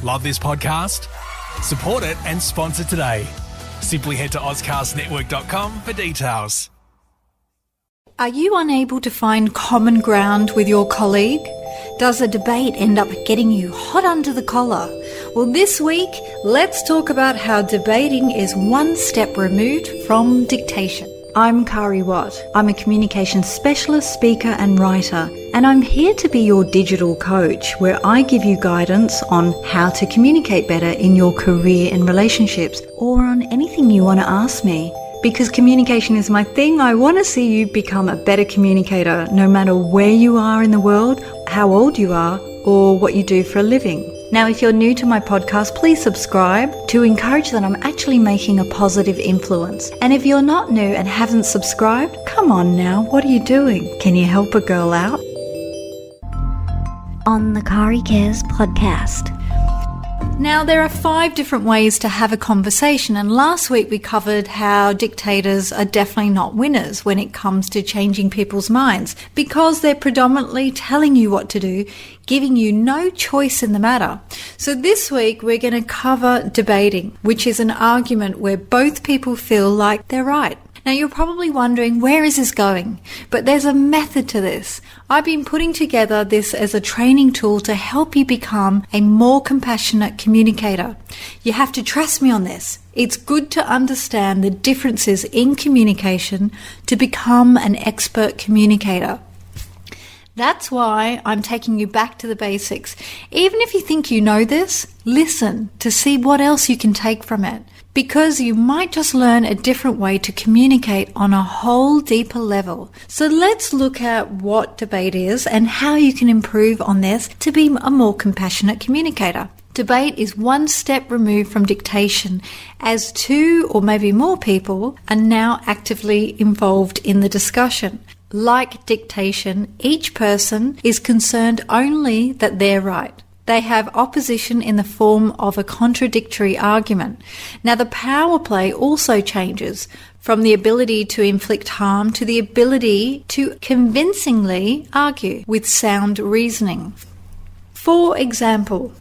Love this podcast? Support it and sponsor today. Simply head to ozcastnetwork.com for details. Are you unable to find common ground with your colleague? Does a debate end up getting you hot under the collar? Well, this week, let's talk about how debating is one step removed from dictation. I'm Kari Watt. I'm a communications specialist, speaker and writer, and I'm here to be your digital coach, where I give you guidance on how to communicate better in your career and relationships, or on anything you want to ask me. Because communication is my thing, I want to see you become a better communicator, no matter where you are in the world, how old you are, or what you do for a living. Now, if you're new to my podcast, please subscribe to encourage that I'm actually making a positive influence. And if you're not new and haven't subscribed, come on now, what are you doing? Can you help a girl out? On the Kari Cares podcast. Now, there are 5 different ways to have a conversation, and last week we covered how dictators are definitely not winners when it comes to changing people's minds, because they're predominantly telling you what to do, giving you no choice in the matter. So this week we're going to cover debating, which is an argument where both people feel like they're right. Now, you're probably wondering, where is this going? But there's a method to this. I've been putting together this as a training tool to help you become a more compassionate communicator. You have to trust me on this. It's good to understand the differences in communication to become an expert communicator. That's why I'm taking you back to the basics. Even if you think you know this, listen to see what else you can take from it. Because you might just learn a different way to communicate on a whole deeper level. So let's look at what debate is and how you can improve on this to be a more compassionate communicator. Debate is one step removed from dictation, as 2 or maybe more people are now actively involved in the discussion. Like dictation, each person is concerned only that they're right. They have opposition in the form of a contradictory argument. Now, the power play also changes from the ability to inflict harm to the ability to convincingly argue with sound reasoning. For example,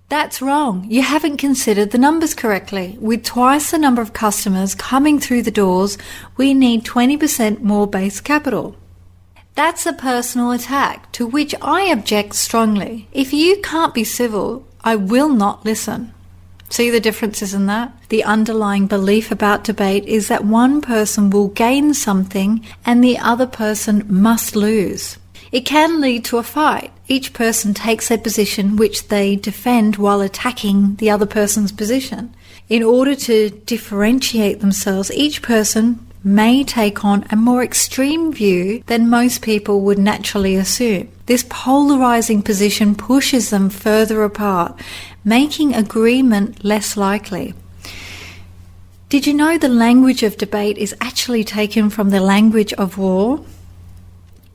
that's wrong. You haven't considered the numbers correctly. With twice the number of customers coming through the doors, we need 20% more base capital. That's a personal attack, to which I object strongly. If you can't be civil, I will not listen. See the differences in that? The underlying belief about debate is that one person will gain something and the other person must lose. It can lead to a fight. Each person takes a position which they defend while attacking the other person's position. In order to differentiate themselves, each person may take on a more extreme view than most people would naturally assume. This polarizing position pushes them further apart, making agreement less likely. Did you know the language of debate is actually taken from the language of war?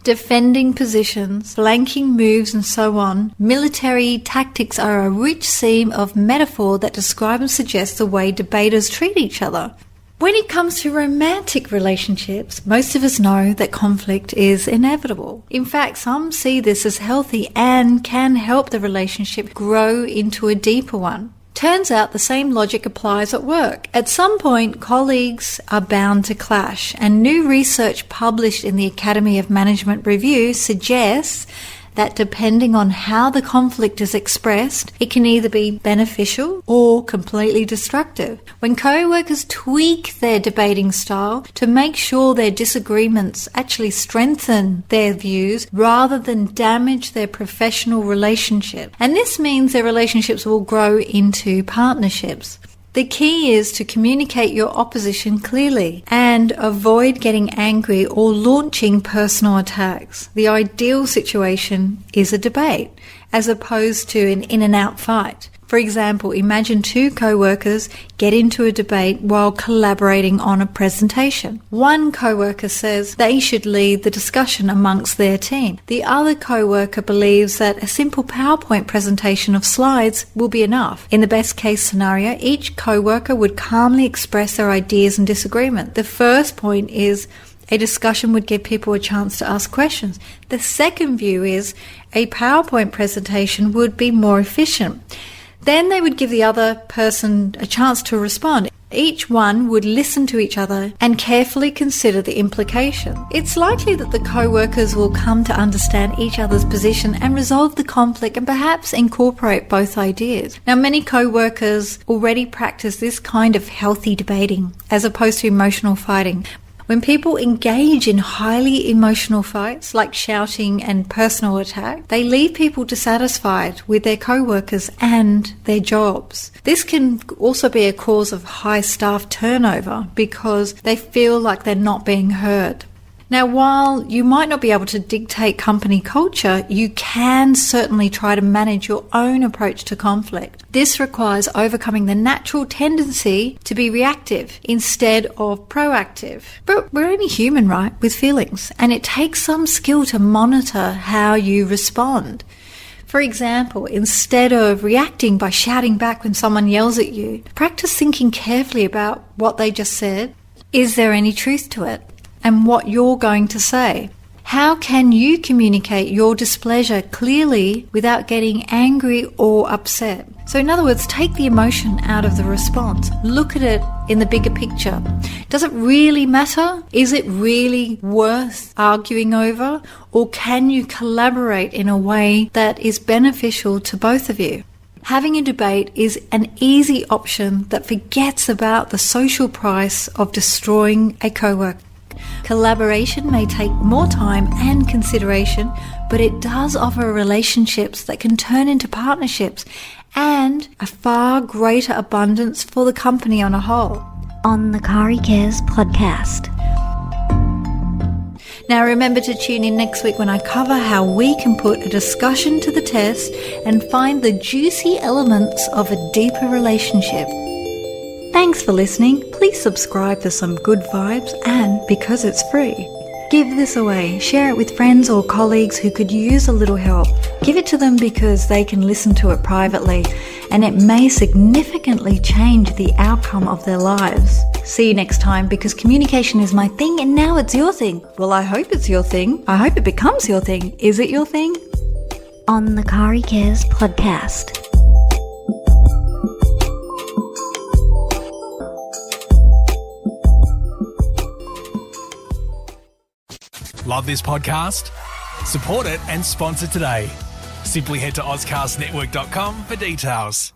Defending positions, flanking moves and so on, military tactics are a rich seam of metaphor that describe and suggest the way debaters treat each other. When it comes to romantic relationships, most of us know that conflict is inevitable. In fact, some see this as healthy and can help the relationship grow into a deeper one. Turns out the same logic applies at work. At some point, colleagues are bound to clash, and new research published in the Academy of Management Review suggests that depending on how the conflict is expressed, it can either be beneficial or completely destructive. When co-workers tweak their debating style to make sure their disagreements actually strengthen their views rather than damage their professional relationship. And this means their relationships will grow into partnerships. The key is to communicate your opposition clearly and avoid getting angry or launching personal attacks. The ideal situation is a debate as opposed to an in-and-out fight. For example, imagine 2 co-workers get into a debate while collaborating on a presentation. One co-worker says they should lead the discussion amongst their team. The other co-worker believes that a simple PowerPoint presentation of slides will be enough. In the best case scenario, each co-worker would calmly express their ideas and disagreement. The first point is A discussion would give people a chance to ask questions. The second view is a PowerPoint presentation would be more efficient. Then they would give the other person a chance to respond. Each one would listen to each other and carefully consider the implication. It's likely that the co-workers will come to understand each other's position and resolve the conflict and perhaps incorporate both ideas. Now, many co-workers already practice this kind of healthy debating as opposed to emotional fighting. When people engage in highly emotional fights, like shouting and personal attack, they leave people dissatisfied with their co-workers and their jobs. This can also be a cause of high staff turnover because they feel like they're not being heard. Now, while you might not be able to dictate company culture, you can certainly try to manage your own approach to conflict. This requires overcoming the natural tendency to be reactive instead of proactive. But we're only human, right, with feelings, and it takes some skill to monitor how you respond. For example, instead of reacting by shouting back when someone yells at you, practice thinking carefully about what they just said. Is there any truth to it? And what you're going to say. How can you communicate your displeasure clearly without getting angry or upset? So in other words, take the emotion out of the response. Look at it in the bigger picture. Does it really matter? Is it really worth arguing over? Or can you collaborate in a way that is beneficial to both of you? Having a debate is an easy option that forgets about the social price of destroying a co-worker. Collaboration may take more time and consideration, but it does offer relationships that can turn into partnerships and a far greater abundance for the company on a whole. On the Kari Cares podcast. Now remember to tune in next week when I cover how we can put a discussion to the test and find the juicy elements of a deeper relationship. Thanks for listening. Please subscribe for some good vibes and because it's free. Give this away. Share it with friends or colleagues who could use a little help. Give it to them because they can listen to it privately and it may significantly change the outcome of their lives. See you next time because communication is my thing and now it's your thing. Well, I hope it's your thing. I hope it becomes your thing. Is it your thing? On the Kari Cares podcast. Love this podcast? Support it and sponsor today. Simply head to AuscastNetwork.com for details.